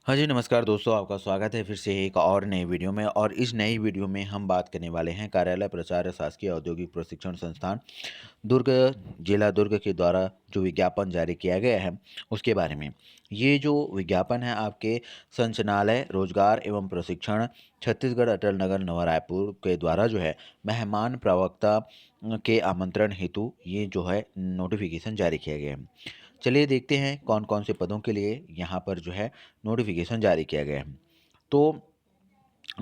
हाँ जी, नमस्कार दोस्तों, आपका स्वागत है फिर से एक और नई वीडियो में। और इस नई वीडियो में हम बात करने वाले हैं कार्यालय प्रचार शासकीय औद्योगिक प्रशिक्षण संस्थान दुर्ग, जिला दुर्ग के द्वारा जो विज्ञापन जारी किया गया है, उसके बारे में। ये जो विज्ञापन है आपके संचालनालय रोजगार एवं प्रशिक्षण छत्तीसगढ़ अटल नगर नवा रायपुर के द्वारा जो है मेहमान प्रवक्ता के आमंत्रण हेतु ये जो है नोटिफिकेशन जारी किया गया है। चलिए देखते हैं कौन-कौन से पदों के लिए यहाँ पर जो है नोटिफ़िकेशन जारी किया गया है। तो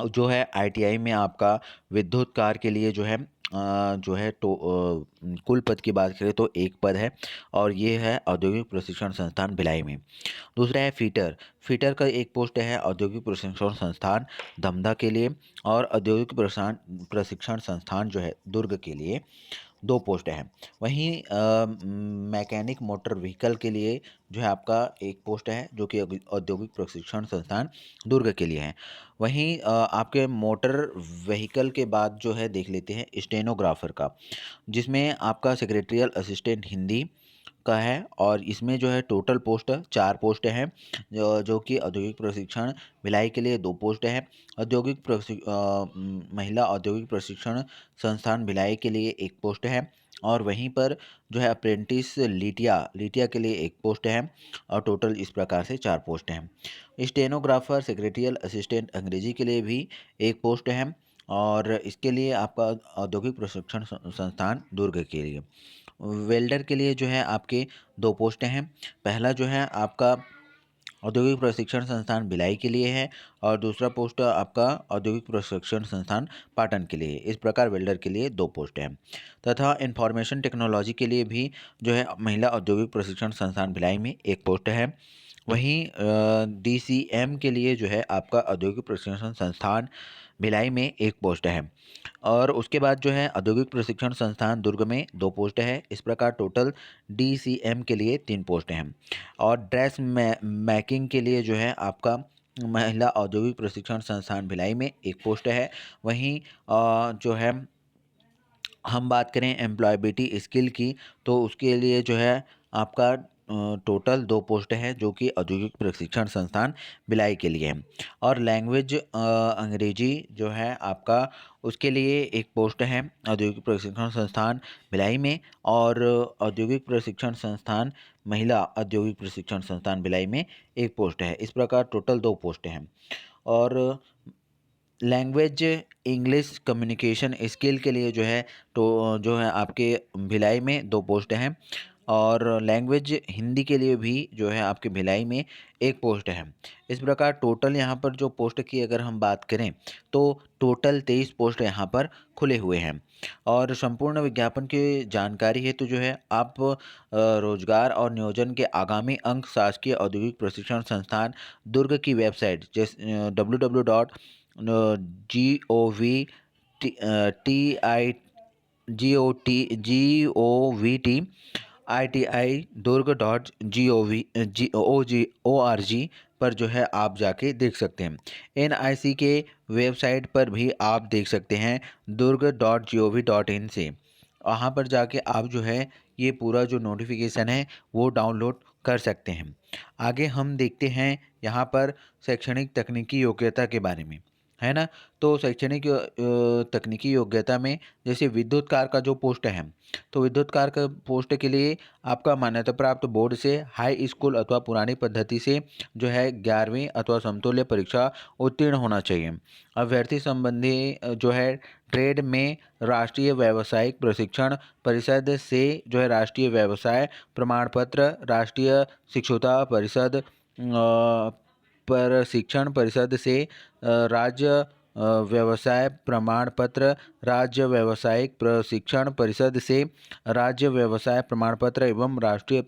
जो है आईटीआई में आपका विद्युत कार्य के लिए जो है जो है कुल पद की बात करें तो 1 पद है और ये है औद्योगिक प्रशिक्षण संस्थान भिलाई में। दूसरा है फ़िटर, फ़िटर का एक पोस्ट है औद्योगिक प्रशिक्षण संस्थान धमधा के लिए और औद्योगिक प्रशिक्षण संस्थान जो है दुर्ग के लिए 2 पोस्ट हैं। वहीं मैकेनिक मोटर व्हीकल के लिए जो है आपका 1 पोस्ट है जो कि औद्योगिक प्रशिक्षण संस्थान दुर्ग के लिए है। वहीं आपके मोटर व्हीकल के बाद जो है देख लेते हैं स्टेनोग्राफर का, जिसमें आपका सेक्रेटरियल असिस्टेंट हिंदी का है और इसमें जो है टोटल पोस्ट 4 पोस्ट हैं जो कि औद्योगिक प्रशिक्षण भिलाई के लिए 2 पोस्ट हैं। महिला औद्योगिक प्रशिक्षण संस्थान भिलाई के लिए 1 पोस्ट है और वहीं पर जो है अप्रेंटिस लिटिया के लिए 1 पोस्ट है और टोटल इस प्रकार से 4 पोस्ट हैं। स्टेनोग्राफर सेक्रेटरियल असिस्टेंट अंग्रेजी के लिए भी 1 पोस्ट है और इसके लिए आपका औद्योगिक प्रशिक्षण संस्थान दुर्ग के लिए। वेल्डर के लिए जो है आपके 2 पोस्टें हैं। पहला जो है आपका औद्योगिक प्रशिक्षण संस्थान भिलाई के लिए है और दूसरा पोस्ट आपका औद्योगिक प्रशिक्षण संस्थान पाटन के लिए। इस प्रकार वेल्डर के लिए 2 पोस्ट हैं तथा इंफॉर्मेशन टेक्नोलॉजी के लिए भी जो है महिला औद्योगिक प्रशिक्षण संस्थान भिलाई में 1 पोस्ट है। वहीं डीसीएम के लिए जो है आपका औद्योगिक प्रशिक्षण संस्थान भिलाई में 1 पोस्ट है और उसके बाद जो है औद्योगिक प्रशिक्षण संस्थान दुर्ग में 2 पोस्ट है। इस प्रकार टोटल डीसीएम के लिए 3 पोस्ट हैं और मेकिंग के लिए जो है आपका महिला औद्योगिक प्रशिक्षण संस्थान भिलाई में 1 पोस्ट है। वहीं जो है हम बात करें एम्प्लॉयबिलिटी स्किल की तो उसके लिए जो है आपका टोटल 2 पोस्ट है जो कि औद्योगिक प्रशिक्षण संस्थान भिलाई के लिए है और लैंग्वेज अंग्रेजी जो है आपका उसके लिए 1 पोस्ट है औद्योगिक प्रशिक्षण संस्थान भिलाई में और औद्योगिक प्रशिक्षण संस्थान महिला औद्योगिक प्रशिक्षण संस्थान भिलाई में 1 पोस्ट है। इस प्रकार टोटल 2 पोस्ट हैं और लैंग्वेज इंग्लिश कम्युनिकेशन स्किल के लिए जो है तो जो है आपके भिलाई में 2 पोस्ट हैं और लैंग्वेज हिंदी के लिए भी जो है आपके भिलाई में 1 पोस्ट है। इस प्रकार टोटल यहाँ पर जो पोस्ट की अगर हम बात करें तो टोटल 23 पोस्ट यहाँ पर खुले हुए हैं और संपूर्ण विज्ञापन की जानकारी हेतु जो है आप रोजगार और नियोजन के आगामी अंक शासकीय औद्योगिक प्रशिक्षण संस्थान दुर्ग की वेबसाइट www.GOV.ITI दुर्ग.GOV.ORG पर जो है आप जाके देख सकते हैं। एनआईसी के वेबसाइट पर भी आप देख सकते हैं durg.gov.in से। वहाँ पर जाके आप जो है ये पूरा जो नोटिफिकेशन है वो डाउनलोड कर सकते हैं। आगे हम देखते हैं यहाँ पर शैक्षणिक तकनीकी योग्यता के बारे में, है ना? तो शैक्षणिक तकनीकी योग्यता में जैसे विद्युत कार्य का जो पोस्ट है, तो विद्युत कार्य का पोस्ट के लिए आपका मान्यता प्राप्त बोर्ड से हाई स्कूल अथवा पुरानी पद्धति से जो है 11वीं अथवा समतुल्य परीक्षा उत्तीर्ण होना चाहिए। अभ्यर्थी संबंधी जो है ट्रेड में राष्ट्रीय व्यावसायिक प्रशिक्षण परिषद से जो है राष्ट्रीय व्यवसाय प्रमाण पत्र, राष्ट्रीय शिक्षुता परिषद प्रशिक्षण परिषद से राज्य व्यवसाय प्रमाण पत्र, राज्य व्यावसायिक प्रशिक्षण परिषद से राज्य व्यवसाय प्रमाण पत्र एवं राष्ट्रीय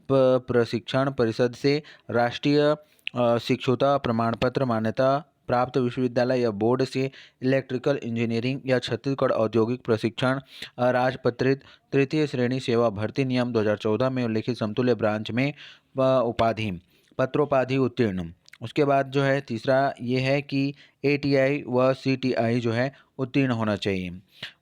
प्रशिक्षण परिषद से राष्ट्रीय शिक्षुता प्रमाण पत्र मान्यता प्राप्त विश्वविद्यालय या बोर्ड से इलेक्ट्रिकल इंजीनियरिंग या छत्तीसगढ़ औद्योगिक प्रशिक्षण राजपत्रित तृतीय श्रेणी सेवा भर्ती नियम 2014 में उल्लिखित समतुल्य ब्रांच में उपाधि पत्रोपाधि उत्तीर्ण। उसके बाद जो है तीसरा ये है कि एटीआई व सीटीआई जो है उत्तीर्ण होना चाहिए।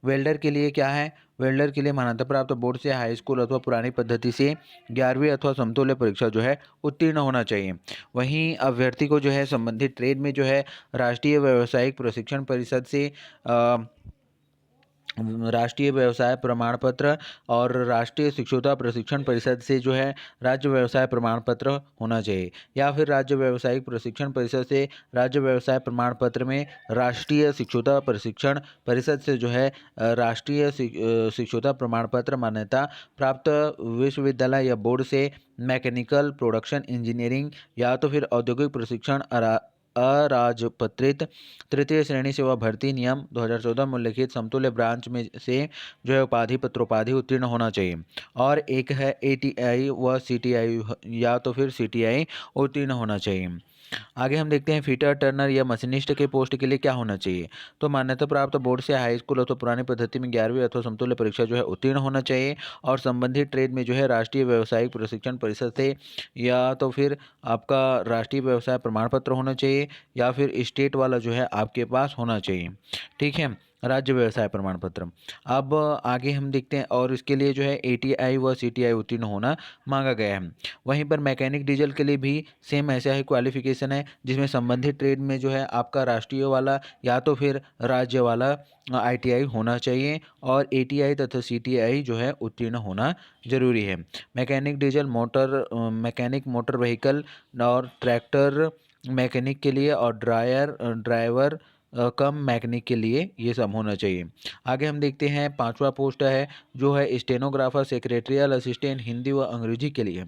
वेल्डर के लिए क्या है? वेल्डर के लिए मान्यता प्राप्त बोर्ड से हाई स्कूल अथवा पुरानी पद्धति से 11वीं अथवा समतुल्य परीक्षा जो है उत्तीर्ण होना चाहिए। वहीं अभ्यर्थी को जो है संबंधित ट्रेड में जो है राष्ट्रीय व्यावसायिक प्रशिक्षण परिषद से राष्ट्रीय व्यवसाय प्रमाण पत्र और राष्ट्रीय शिक्षुता प्रशिक्षण परिषद से जो है राज्य व्यवसाय प्रमाण पत्र होना चाहिए, या फिर राज्य व्यावसायिक प्रशिक्षण परिषद से राज्य व्यवसाय प्रमाण पत्र में राष्ट्रीय शिक्षुता प्रशिक्षण परिषद से जो है राष्ट्रीय शिक्षुता प्रमाण पत्र मान्यता प्राप्त विश्वविद्यालय या बोर्ड से मैकेनिकल प्रोडक्शन इंजीनियरिंग या तो फिर औद्योगिक प्रशिक्षण अराजपत्रित तृतीय श्रेणी सेवा भर्ती नियम 2014 में उल्लिखित समतुल्य ब्रांच में से जो है उपाधि पत्रोपाधि उत्तीर्ण होना चाहिए। और एक है एटीआई व सीटीआई या तो फिर सीटीआई उत्तीर्ण होना चाहिए। आगे हम देखते हैं फिटर टर्नर या मशीनिस्ट के पोस्ट के लिए क्या होना चाहिए। तो मान्यता प्राप्त बोर्ड से हाई स्कूल अथवा पुरानी पद्धति में 11वीं अथवा समतुल्य परीक्षा जो है उत्तीर्ण होना चाहिए और संबंधित ट्रेड में जो है राष्ट्रीय व्यावसायिक प्रशिक्षण परिषद से या तो फिर आपका राष्ट्रीय व्यवसाय प्रमाण पत्र होना चाहिए या फिर स्टेट वाला जो है आपके पास होना चाहिए। ठीक है, राज्य व्यवसाय प्रमाण पत्र। अब आगे हम देखते हैं और इसके लिए जो है एटीआई व सीटीआई उत्तीर्ण होना मांगा गया है। वहीं पर मैकेनिक डीजल के लिए भी सेम ऐसा ही क्वालिफिकेशन है जिसमें संबंधित ट्रेड में जो है आपका राष्ट्रीय वाला या तो फिर राज्य वाला आईटीआई होना चाहिए और एटीआई तथा सीटीआई जो है उत्तीर्ण होना जरूरी है। Mechanic diesel motor mechanic motor vehicle और ट्रैक्टर मैकेनिक के लिए और ड्राइवर कम मैकेनिक के लिए ये सब होना चाहिए। आगे हम देखते हैं 5वां पोस्ट है जो है स्टेनोग्राफर सेक्रेटरियल असिस्टेंट हिंदी व अंग्रेजी के लिए।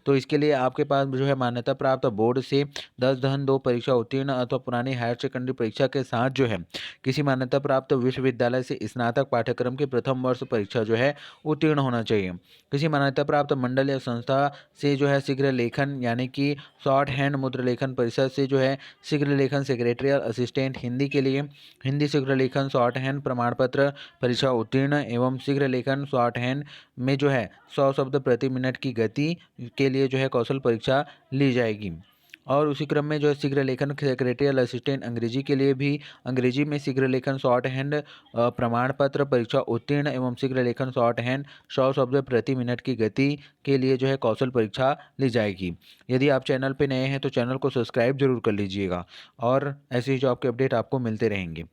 तो इसके लिए आपके पास जो है मान्यता प्राप्त बोर्ड से 10-2 परीक्षा उत्तीर्ण अथवा पुरानी हायर सेकेंडरी परीक्षा के साथ जो है किसी मान्यता प्राप्त विश्वविद्यालय से स्नातक पाठ्यक्रम के प्रथम वर्ष परीक्षा जो है उत्तीर्ण होना चाहिए। किसी मान्यता प्राप्त मंडल या संस्था से जो है शीघ्र लेखन यानी कि शॉर्ट हैंड मुद्र लेखन परिषद से जो है शीघ्र लेखन सेक्रेटरियल असिस्टेंट हिंदी के लिए हिंदी शीघ्र लेखन शॉर्ट हैंड प्रमाण पत्र परीक्षा उत्तीर्ण एवं शीघ्र लेखन शॉर्ट हैंड में जो है 100 शब्द प्रति मिनट की गति के लिए जो है कौशल परीक्षा ली जाएगी। और उसी क्रम में जो है शीघ्र लेखन सेक्रेटरियल असिस्टेंट अंग्रेजी के लिए भी अंग्रेजी में शीघ्र लेखन शॉर्ट हैंड प्रमाण पत्र परीक्षा उत्तीर्ण एवं शीघ्र लेखन शॉर्ट हैंड 100 शब्द प्रति मिनट की गति के लिए जो है कौशल परीक्षा ली जाएगी। यदि आप चैनल पे नए हैं तो चैनल को सब्सक्राइब जरूर कर लीजिएगा और ऐसे ही जॉब के अपडेट आपको मिलते रहेंगे।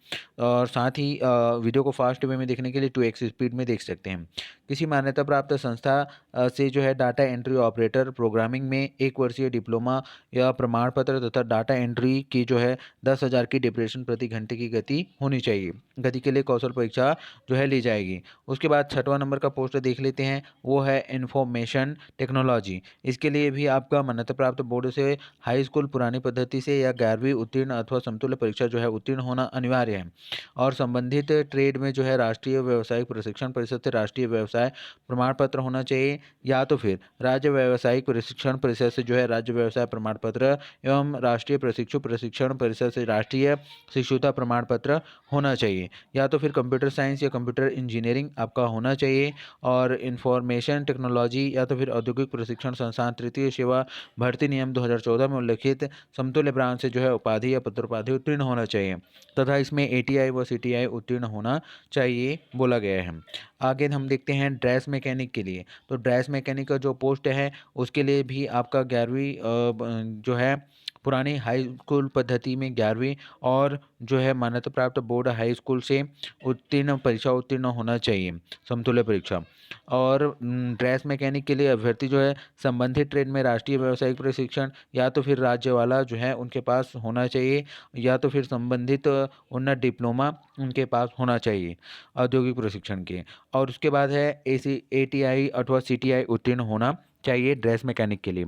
और साथ ही वीडियो को फास्ट वे में देखने के लिए 2x स्पीड में देख सकते हैं। किसी मान्यता प्राप्त संस्था से जो है डाटा एंट्री ऑपरेटर प्रोग्रामिंग में 1 वर्षीय डिप्लोमा या प्रमाण पत्र तथा डाटा एंट्री की जो है 10,000 की डिप्रेशन प्रति घंटे की गति होनी चाहिए। गति के लिए कौशल परीक्षा जो है ली जाएगी। उसके बाद 6वां नंबर का पोस्ट देख लेते हैं, वो है इंफॉर्मेशन टेक्नोलॉजी। इसके लिए भी आपका मान्यता प्राप्त बोर्ड से हाई स्कूल पुरानी पद्धति से या 11वीं उत्तीर्ण अथवा समतुल्य परीक्षा जो है उत्तीर्ण होना अनिवार्य है और संबंधित ट्रेड में जो है राष्ट्रीय व्यावसायिक प्रशिक्षण परिषद से राष्ट्रीय व्यवसाय प्रमाण पत्र होना चाहिए या तो फिर राज्य व्यावसायिक प्रशिक्षण परिषद से जो है राज्य व्यवसाय प्रमाण पत्र एवं राष्ट्रीय प्रशिक्षण परिषद से राष्ट्रीय शिक्षुता प्रमाण पत्र होना चाहिए या तो फिर कंप्यूटर साइंस या कंप्यूटर इंजीनियरिंग आपका होना चाहिए और इंफॉर्मेशन टेक्नोलॉजी या तो फिर औद्योगिक प्रशिक्षण संस्थान तृतीय सेवा भर्ती नियम 2014 में उल्लिखित समतुल्य ब्रांच से जो है उपाधि या पत्रोपाधि उत्तीर्ण होना चाहिए तथा इसमें एटीआई व सीटीआई उत्तीर्ण होना चाहिए बोला गया है। आगे हम देखते हैं ड्रेस मैकेनिक के लिए। तो ड्रेस मैकेनिक का जो पोस्ट है उसके लिए भी आपका 11वीं जो है पुरानी हाई स्कूल पद्धति में 11वीं और जो है मान्यता प्राप्त बोर्ड हाई स्कूल से परीक्षा उत्तीर्ण होना चाहिए समतुल्य परीक्षा। और ड्रेस मैकेनिक के लिए अभ्यर्थी जो है संबंधित ट्रेड में राष्ट्रीय व्यावसायिक प्रशिक्षण या तो फिर राज्य वाला जो है उनके पास होना चाहिए या तो फिर संबंधित उन्नत डिप्लोमा उनके पास होना चाहिए औद्योगिक प्रशिक्षण के। और उसके बाद है एटीआई अथवा सीटीआई उत्तीर्ण होना चाहिए ड्रेस मैकेनिक के लिए।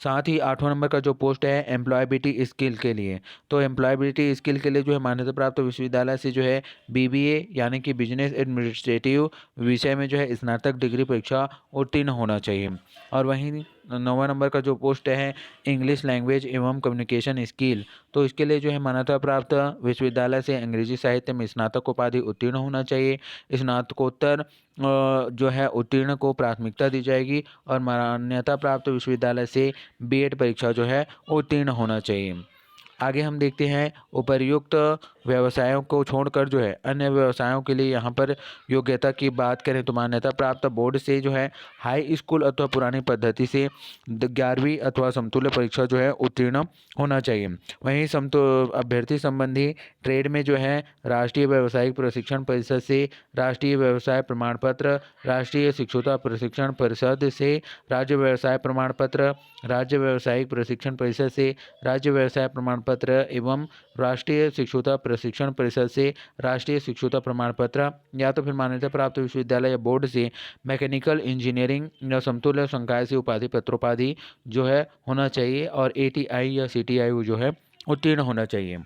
साथ ही 8वां नंबर का जो पोस्ट है एम्प्लॉयबिलिटी स्किल के लिए। तो एम्प्लॉयबिलिटी स्किल के लिए जो है मान्यता प्राप्त विश्वविद्यालय से जो है बीबीए यानी कि बिजनेस एडमिनिस्ट्रेटिव विषय में जो है स्नातक डिग्री परीक्षा उत्तीर्ण होना चाहिए। और वहीं 9वां नंबर का जो पोस्ट है इंग्लिश लैंग्वेज एवं कम्युनिकेशन स्किल। तो इसके लिए जो है मान्यता प्राप्त विश्वविद्यालय से अंग्रेजी साहित्य में स्नातक उपाधि उत्तीर्ण होना चाहिए। स्नातकोत्तर जो है उत्तीर्ण को प्राथमिकता दी जाएगी और मान्यता प्राप्त विश्वविद्यालय से बीएड परीक्षा जो है उत्तीर्ण होना चाहिए। आगे हम देखते हैं उपर्युक्त व्यवसायों को छोड़कर जो है अन्य व्यवसायों के लिए यहाँ पर योग्यता की बात करें तो मान्यता प्राप्त बोर्ड से जो है हाई स्कूल अथवा पुरानी पद्धति से 11वीं अथवा समतुल्य परीक्षा जो है उत्तीर्ण होना चाहिए। वहीं अभ्यर्थी संबंधी ट्रेड में जो है राष्ट्रीय व्यावसायिक प्रशिक्षण परिषद से राष्ट्रीय व्यवसाय प्रमाण पत्र, राष्ट्रीय शिक्षुता प्रशिक्षण परिषद से राज्य व्यवसाय प्रमाण पत्र, राज्य व्यावसायिक प्रशिक्षण परिषद से राज्य व्यवसाय प्रमाण पत्र एवं राष्ट्रीय शिक्षुता प्रशिक्षण परिषद से राष्ट्रीय शिक्षुता प्रमाण पत्र या तो फिर मान्यता प्राप्त विश्वविद्यालय या बोर्ड से मैकेनिकल इंजीनियरिंग या समतुल्य संकाय से उपाधि पत्रोपाधि जो है होना चाहिए और ATI या CTI जो है उत्तीर्ण होना चाहिए।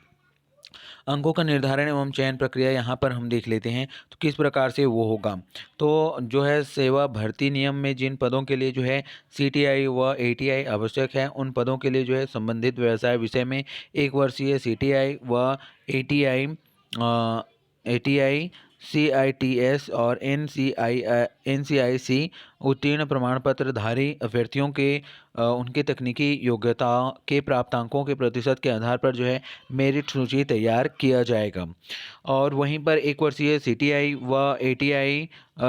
अंकों का निर्धारण एवं चयन प्रक्रिया यहाँ पर हम देख लेते हैं तो किस प्रकार से वो होगा। तो जो है सेवा भर्ती नियम में जिन पदों के लिए जो है CTI व ATI आवश्यक है उन पदों के लिए जो है संबंधित व्यवसाय विषय में 1 वर्षीय CTI व ATI CITS और NCIC उत्तीर्ण प्रमाण पत्र धारी अभ्यर्थियों के उनके तकनीकी योग्यता के प्राप्तांकों के प्रतिशत के आधार पर जो है मेरिट सूची तैयार किया जाएगा। और वहीं पर 1 वर्षीय CTI व ATI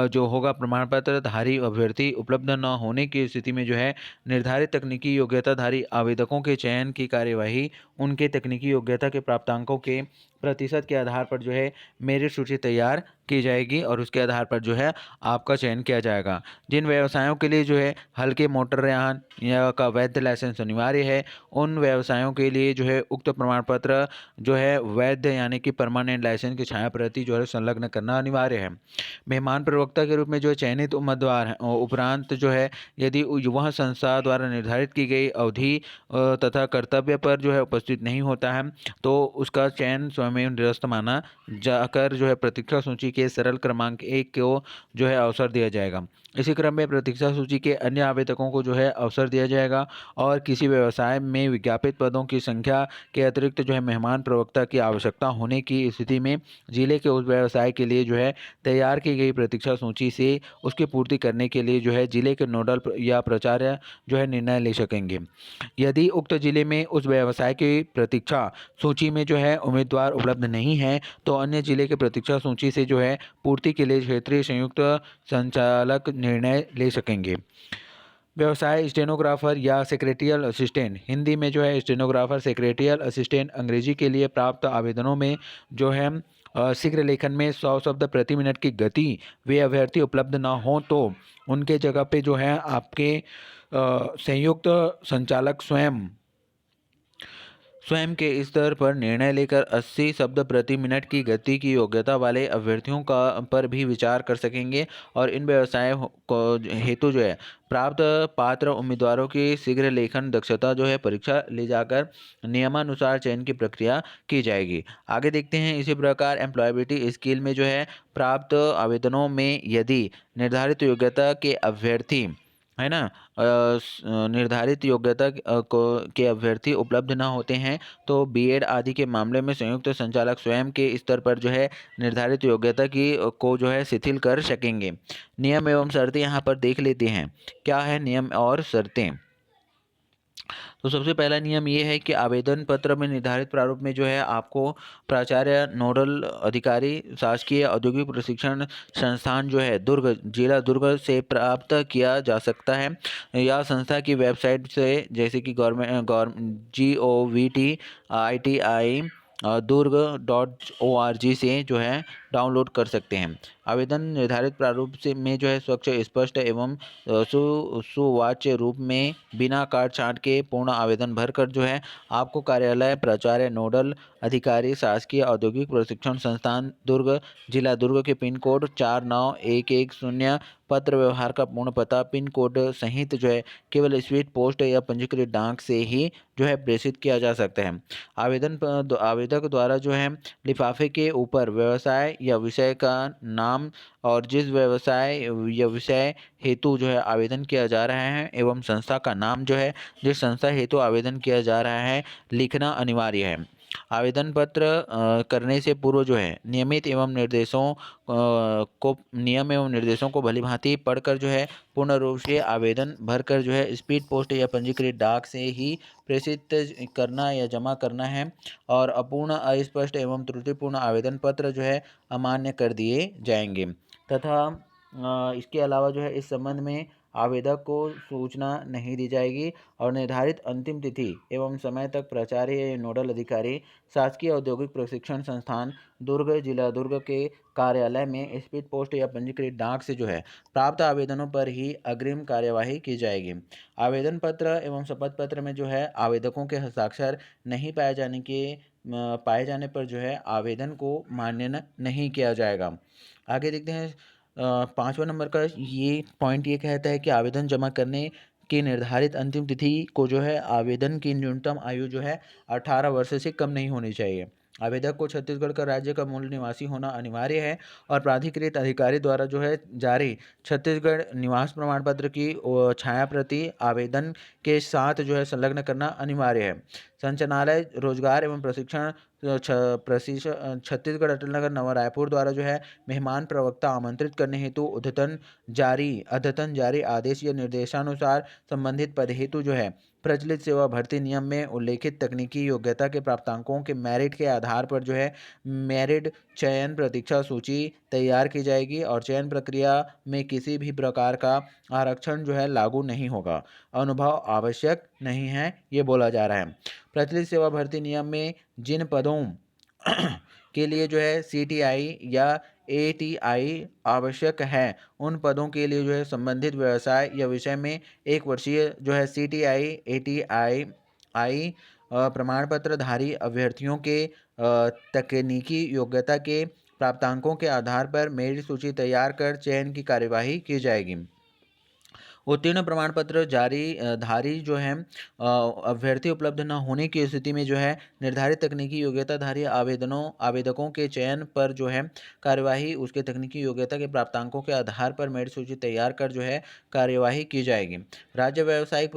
जो होगा प्रमाण पत्र धारी अभ्यर्थी उपलब्ध न होने की स्थिति में जो है निर्धारित तकनीकी योग्यताधारी आवेदकों के चयन की कार्यवाही उनके तकनीकी योग्यता के प्राप्तांकों के प्रतिशत के आधार पर जो है मेरिट सूची तैयार की जाएगी और उसके आधार पर जो है आपका चयन किया जाएगा। जिन व्यवसायों के लिए जो है हल्के मोटर यान या का वैध लाइसेंस अनिवार्य है उन व्यवसायों के लिए जो है उक्त प्रमाण पत्र जो है वैध यानी कि परमानेंट लाइसेंस की छाया प्रति जो है संलग्न करना अनिवार्य है। मेहमान प्रवक्ता के रूप में जो है चयनित उम्मीदवार हैं उपरांत जो है यदि वह संस्था द्वारा निर्धारित की गई अवधि तथा कर्तव्य पर जो है उपस्थित नहीं होता है तो उसका चयन स्वयं निरस्त माना जाकर जो है प्रतीक्षा सूची के सरल क्रमांक 1 को जो है अवसर दिया जाएगा। इसी क्रम में प्रतीक्षा सूची के अन्य आवेदकों को जो है अवसर दिया जाएगा और किसी व्यवसाय में विज्ञापित पदों की संख्या के अतिरिक्त जो है मेहमान प्रवक्ता की आवश्यकता होने की स्थिति में जिले के उस व्यवसाय के लिए जो है तैयार की गई प्रतीक्षा सूची से उसकी पूर्ति करने के लिए जो है जिले के नोडल या प्राचार्य जो है निर्णय ले सकेंगे। यदि उक्त जिले में उस व्यवसाय की प्रतीक्षा सूची में जो है उम्मीदवार उपलब्ध नहीं है तो अन्य जिले के प्रतीक्षा सूची से जो है पूर्ति के लिए क्षेत्रीय संयुक्त संचालक निर्णय ले सकेंगे। व्यवसाय स्टेनोग्राफर या सेक्रेटरियल असिस्टेंट हिंदी में जो है स्टेनोग्राफर सेक्रेटरियल असिस्टेंट अंग्रेजी के लिए प्राप्त आवेदनों में जो है शीघ्र लेखन में 100 शब्द प्रति मिनट की गति वे अभ्यर्थी उपलब्ध ना हो तो उनके जगह पे जो है आपके संयुक्त संचालक स्वयं के स्तर पर निर्णय लेकर 80 शब्द प्रति मिनट की गति की योग्यता वाले अभ्यर्थियों का पर भी विचार कर सकेंगे और इन व्यवसायों को हेतु जो है प्राप्त पात्र उम्मीदवारों की शीघ्र लेखन दक्षता जो है परीक्षा ले जाकर नियमानुसार चयन की प्रक्रिया की जाएगी। आगे देखते हैं इसी प्रकार एम्प्लॉयबिलिटी स्किल में जो है प्राप्त आवेदनों में यदि निर्धारित योग्यता के अभ्यर्थी है ना निर्धारित योग्यता के अभ्यर्थी उपलब्ध ना होते हैं तो बीएड आदि के मामले में संयुक्त संचालक स्वयं के स्तर पर जो है निर्धारित योग्यता की को जो है शिथिल कर सकेंगे। नियम एवं शर्तें यहाँ पर देख लेते हैं क्या है नियम और शर्तें। तो सबसे पहला नियम ये है कि आवेदन पत्र में निर्धारित प्रारूप में जो है आपको प्राचार्य नोडल अधिकारी शासकीय औद्योगिक प्रशिक्षण संस्थान जो है दुर्ग जिला दुर्ग से प्राप्त किया जा सकता है या संस्था की वेबसाइट से जैसे कि GOVT/ITI durg.org से जो है डाउनलोड कर सकते हैं। आवेदन निर्धारित प्रारूप से में जो है स्वच्छ स्पष्ट एवं सुवाच्य रूप में बिना काट छांट के पूर्ण आवेदन भरकर जो है आपको कार्यालय प्राचार्य नोडल अधिकारी शासकीय औद्योगिक प्रशिक्षण संस्थान दुर्ग जिला दुर्ग के पिन कोड 49110 पत्र व्यवहार का पूर्ण पता पिन कोड सहित जो है केवल स्पीड पोस्ट या पंजीकृत डाक से ही जो है प्रेषित किया जा सकता है। आवेदक द्वारा जो है लिफाफे के ऊपर व्यवसाय या विषय का नाम और जिस व्यवसाय या विषय हेतु जो है आवेदन किया जा रहा है एवं संस्था का नाम जो है जिस संस्था हेतु आवेदन किया जा रहा है लिखना अनिवार्य है। आवेदन पत्र करने से पूर्व जो है नियमित एवं निर्देशों को नियम एवं निर्देशों को भलीभांति पढ़कर जो है पूर्ण रूप से आवेदन भरकर जो है स्पीड पोस्ट या पंजीकृत डाक से ही प्रेषित करना या जमा करना है। और अपूर्ण, अस्पष्ट एवं त्रुटिपूर्ण आवेदन पत्र जो है अमान्य कर दिए जाएंगे। तथा इसके अलावा जो है इस संबंध में आवेदक को सूचना नहीं दी जाएगी और निर्धारित अंतिम तिथि एवं समय तक प्राचार्य या नोडल अधिकारी शासकीय औद्योगिक प्रशिक्षण संस्थान दुर्ग, जिला दुर्ग के कार्यालय में स्पीड पोस्ट या पंजीकृत डाक से जो है प्राप्त आवेदनों पर ही अग्रिम कार्यवाही की जाएगी। आवेदन पत्र एवं शपथ पत्र में जो है आवेदकों के हस्ताक्षर नहीं पाए जाने पर जो है आवेदन को मान्य नहीं किया जाएगा। आगे देखते हैं 5वां नंबर का ये पॉइंट ये कहता है कि आवेदन जमा करने की निर्धारित अंतिम तिथि को जो है आवेदन की न्यूनतम आयु जो है 18 वर्ष से कम नहीं होनी चाहिए। आवेदक को छत्तीसगढ़ का राज्य का मूल निवासी होना अनिवार्य है और प्राधिकृत अधिकारी द्वारा जो है जारी छत्तीसगढ़ निवास प्रमाण पत्र की छाया प्रति आवेदन के साथ जो है संलग्न करना अनिवार्य है। संचालनालय रोजगार एवं प्रशिक्षण छत्तीसगढ़ अटल नगर नवा रायपुर द्वारा जो है मेहमान प्रवक्ता आमंत्रित करने हेतु अद्यतन जारी आदेश या निर्देशानुसार संबंधित पद हेतु जो है प्रचलित सेवा भर्ती नियम में उल्लेखित तकनीकी योग्यता के प्राप्तांकों के मेरिट के आधार पर जो है मेरिट चयन प्रतीक्षा सूची तैयार की जाएगी और चयन प्रक्रिया में किसी भी प्रकार का आरक्षण जो है लागू नहीं होगा। अनुभव आवश्यक नहीं है, ये बोला जा रहा है। प्रचलित सेवा भर्ती नियम में जिन पदों के लिए जो है सीटीआई या एटीआई आवश्यक है उन पदों के लिए जो है संबंधित व्यवसाय या विषय में 1 वर्षीय जो है सीटीआई एटीआई प्रमाण पत्र धारी अभ्यर्थियों के तकनीकी योग्यता के प्राप्तांकों के आधार पर मेरिट सूची तैयार कर चयन की कार्यवाही की जाएगी। उत्तीर्ण प्रमाण पत्र धारी जो है अभ्यर्थी उपलब्ध न होने की स्थिति में जो है निर्धारित तकनीकी योग्यताधारी आवेदकों के चयन पर जो है कार्यवाही उसके तकनीकी योग्यता के प्राप्तांकों के आधार पर मेरिट सूची तैयार कर जो है कार्यवाही की जाएगी। राज्य व्यावसायिक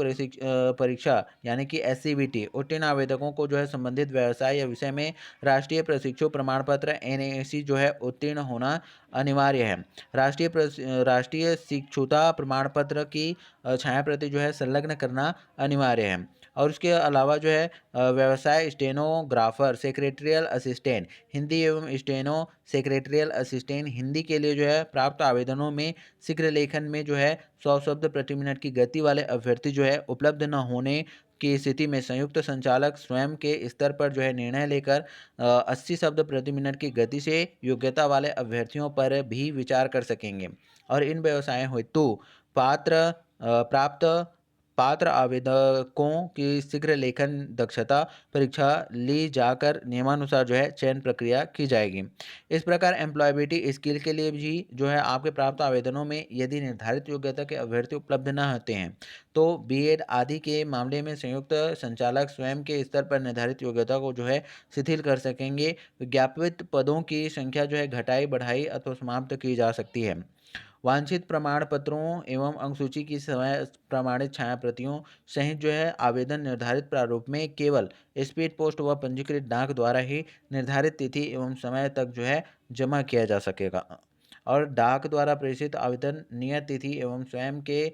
परीक्षा यानी कि SCBT उत्तीर्ण आवेदकों को जो है संबंधित व्यवसाय या विषय में राष्ट्रीय प्रशिक्षु प्रमाण पत्र NAC जो है उत्तीर्ण होना अनिवार्य है। राष्ट्रीय शिक्षुता प्रमाण पत्र की छाया प्रति जो है संलग्न करना अनिवार्य है। और उसके अलावा जो है व्यवसाय स्टेनोग्राफर सेक्रेटरियल असिस्टेंट हिंदी एवं स्टेनो सेक्रेटरियल असिस्टेंट हिंदी के लिए जो है प्राप्त आवेदनों में शीघ्र लेखन में जो है 100 शब्द प्रति मिनट की गति वाले अभ्यर्थी जो है उपलब्ध न होने की स्थिति में संयुक्त संचालक स्वयं के स्तर पर जो है निर्णय लेकर 80 शब्द प्रति मिनट की गति से योग्यता वाले अभ्यर्थियों पर भी विचार कर सकेंगे। और इन व्यवसायों हेतु प्राप्त पात्र आवेदकों की शीघ्र लेखन दक्षता परीक्षा ली जाकर नियमानुसार जो है चयन प्रक्रिया की जाएगी। इस प्रकार एम्प्लॉयबिलिटी स्किल के लिए भी जो है आपके प्राप्त आवेदनों में यदि निर्धारित योग्यता के अभ्यर्थी उपलब्ध न होते हैं तो बीएड आदि के मामले में संयुक्त संचालक स्वयं के स्तर पर निर्धारित योग्यता को जो है शिथिल कर सकेंगे। विज्ञापित पदों की संख्या जो है घटाई बढ़ाई अथवा समाप्त की जा सकती है। वांछित प्रमाण पत्रों एवं अंकसूची की समय प्रमाणित छाया प्रतियों सहित जो है आवेदन निर्धारित प्रारूप में केवल स्पीड पोस्ट व पंजीकृत डाक द्वारा ही निर्धारित तिथि एवं समय तक जो है जमा किया जा सकेगा। और डाक द्वारा प्रेषित आवेदन नियत तिथि एवं स्वयं के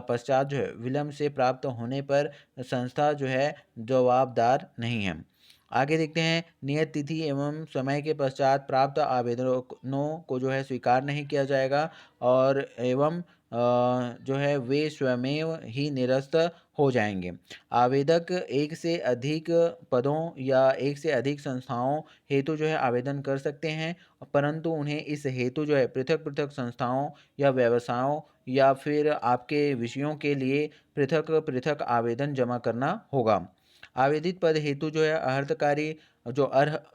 पश्चात जो है विलंब से प्राप्त होने पर संस्था जो है जवाबदार नहीं है। आगे देखते हैं नियत तिथि एवं समय के पश्चात प्राप्त आवेदनों को जो है स्वीकार नहीं किया जाएगा और जो है वे स्वयमेव ही निरस्त हो जाएंगे। आवेदक एक से अधिक पदों या एक से अधिक संस्थाओं हेतु जो है आवेदन कर सकते हैं परंतु उन्हें इस हेतु जो है पृथक पृथक संस्थाओं या व्यवसायों या फिर आपके विषयों के लिए पृथक पृथक आवेदन जमा करना होगा। आवेदित पद हेतु जो है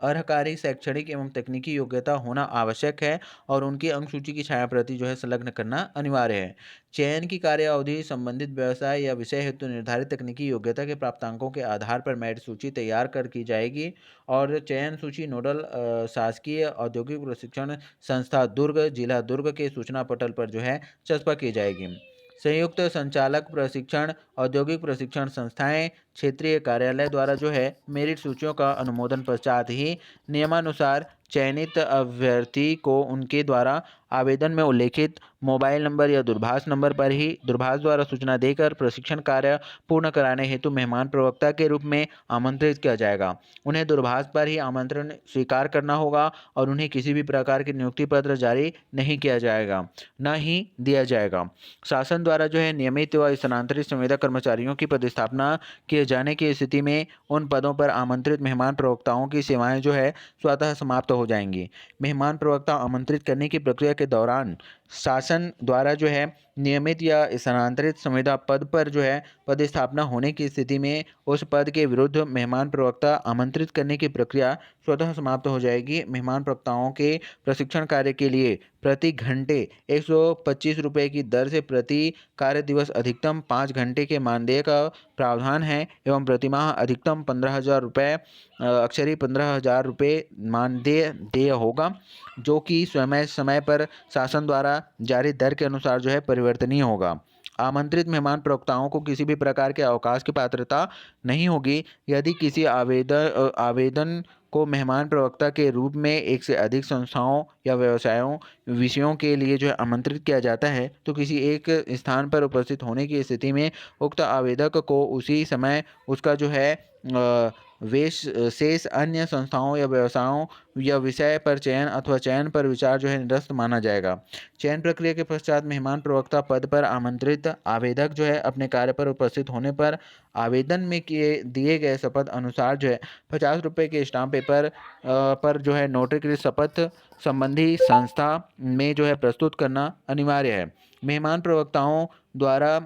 अर्हकारी शैक्षणिक एवं तकनीकी योग्यता होना आवश्यक है और उनकी अंकसूची की छाया प्रति जो है संलग्न करना अनिवार्य है। चयन की कार्य अवधि संबंधित व्यवसाय या विषय हेतु निर्धारित तकनीकी योग्यता के प्राप्तांकों के आधार पर मेरिट सूची तैयार कर की जाएगी और चयन सूची नोडल शासकीय औद्योगिक प्रशिक्षण संस्था दुर्ग, जिला दुर्ग के सूचना पटल पर जो है चस्पा की जाएगी। संयुक्त संचालक प्रशिक्षण औद्योगिक प्रशिक्षण संस्थाएं क्षेत्रीय कार्यालय द्वारा जो है मेरिट सूचियों का अनुमोदन पश्चात ही नियमानुसार चयनित अभ्यर्थी को उनके द्वारा आवेदन में उल्लेखित मोबाइल नंबर या दूरभाष नंबर पर ही दूरभाष द्वारा सूचना देकर प्रशिक्षण कार्य पूर्ण कराने हेतु मेहमान प्रवक्ता के रूप में आमंत्रित किया जाएगा। उन्हें दूरभाष पर ही आमंत्रण स्वीकार करना होगा और उन्हें किसी भी प्रकार के नियुक्ति पत्र जारी नहीं किया जाएगा, न ही दिया जाएगा। शासन द्वारा जो है नियमित व स्थानांतरित संविदा कर्मचारियों की पदस्थापना किए जाने की स्थिति में उन पदों पर आमंत्रित मेहमान प्रवक्ताओं की सेवाएं जो है स्वतः समाप्त हो जाएंगी। मेहमान प्रवक्ता आमंत्रित करने की प्रक्रिया के दौरान शासन द्वारा जो है नियमित या स्थानांतरित संविदा पद पर जो है पदस्थापना होने की स्थिति में उस पद के विरुद्ध मेहमान प्रवक्ता आमंत्रित करने की प्रक्रिया स्वतः समाप्त हो जाएगी। मेहमान प्रवक्ताओं के प्रशिक्षण कार्य के लिए प्रति घंटे 125 रुपये की दर से प्रति कार्य दिवस अधिकतम 5 घंटे के मानदेय का प्रावधान है एवं प्रतिमाह अधिकतम 15,000 रुपये अक्षरी 15,000 रुपये मानदेय देय होगा, जो कि समय समय पर शासन द्वारा जारी दर के अनुसार जो है परिवर्तनीय होगा। आमंत्रित मेहमान प्रवक्ताओं को किसी भी प्रकार के अवकाश की पात्रता नहीं होगी। यदि किसी आवेदन को मेहमान प्रवक्ता के रूप में एक से अधिक संस्थाओं या व्यवसायों विषयों के लिए जो है आमंत्रित किया जाता है, तो किसी एक स्थान पर उपस्थित होने की स्थिति में उक्त आवेदक को उसी समय उसका जो है शेष अन्य संस्थाओं या व्यवसायों या विषय पर चयन अथवा चयन पर विचार जो है निरस्त माना जाएगा। चयन प्रक्रिया के पश्चात मेहमान प्रवक्ता पद पर आमंत्रित आवेदक जो है अपने कार्य पर उपस्थित होने पर आवेदन में दिए गए शपथ अनुसार जो है 50 रुपये के स्टाम्प पेपर पर जो है नोटरीकृत शपथ संबंधी संस्था में जो है प्रस्तुत करना अनिवार्य है। मेहमान प्रवक्ताओं द्वारा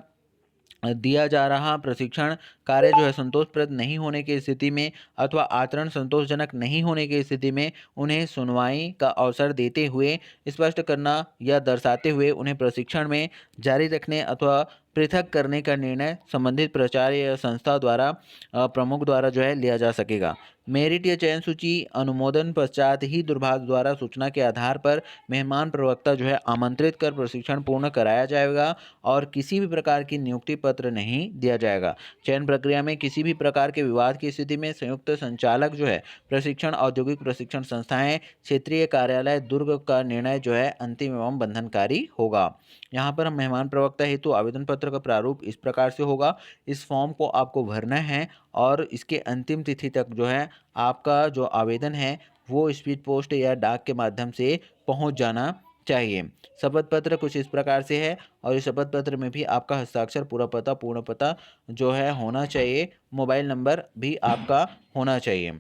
दिया जा रहा प्रशिक्षण कार्य जो है संतोषप्रद नहीं होने की स्थिति में अथवा आचरण संतोषजनक नहीं होने की स्थिति में उन्हें सुनवाई का अवसर देते हुए स्पष्ट करना या दर्शाते हुए उन्हें प्रशिक्षण में जारी रखने अथवा पृथक करने का निर्णय संबंधित प्राचार्य या संस्था द्वारा प्रमुख द्वारा जो है लिया जा सकेगा। मेरिट या चयन सूची अनुमोदन पश्चात ही दूरभाष द्वारा सूचना के आधार पर मेहमान प्रवक्ता जो है आमंत्रित कर प्रशिक्षण पूर्ण कराया जाएगा और किसी भी प्रकार की नियुक्ति पत्र नहीं दिया जाएगा। चयन प्रक्रिया में किसी भी प्रकार के विवाद की स्थिति में संयुक्त संचालक जो है प्रशिक्षण औद्योगिक प्रशिक्षण संस्थाएं क्षेत्रीय कार्यालय दुर्ग का निर्णय जो है अंतिम एवं बंधनकारी होगा। यहाँ पर हम मेहमान प्रवक्ता हेतु आवेदन पत्र का प्रारूप इस प्रकार से होगा। इस फॉर्म को आपको भरना है और इसके अंतिम तिथि तक जो है आपका जो आवेदन है वो स्पीड पोस्ट या डाक के माध्यम से पहुंच जाना चाहिए। शपथ पत्र कुछ इस प्रकार से है और इस शपथ पत्र में भी आपका हस्ताक्षर पूर्ण पता जो है होना चाहिए, मोबाइल नंबर भी आपका होना चाहिए।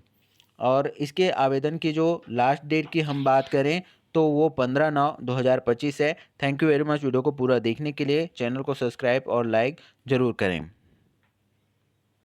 और इसके आवेदन की जो लास्ट डेट की हम बात करें तो वो 15/9/2025 है। Thank you very much video को पूरा देखने के लिए। चैनल को सब्सक्राइब और लाइक ज़रूर करें।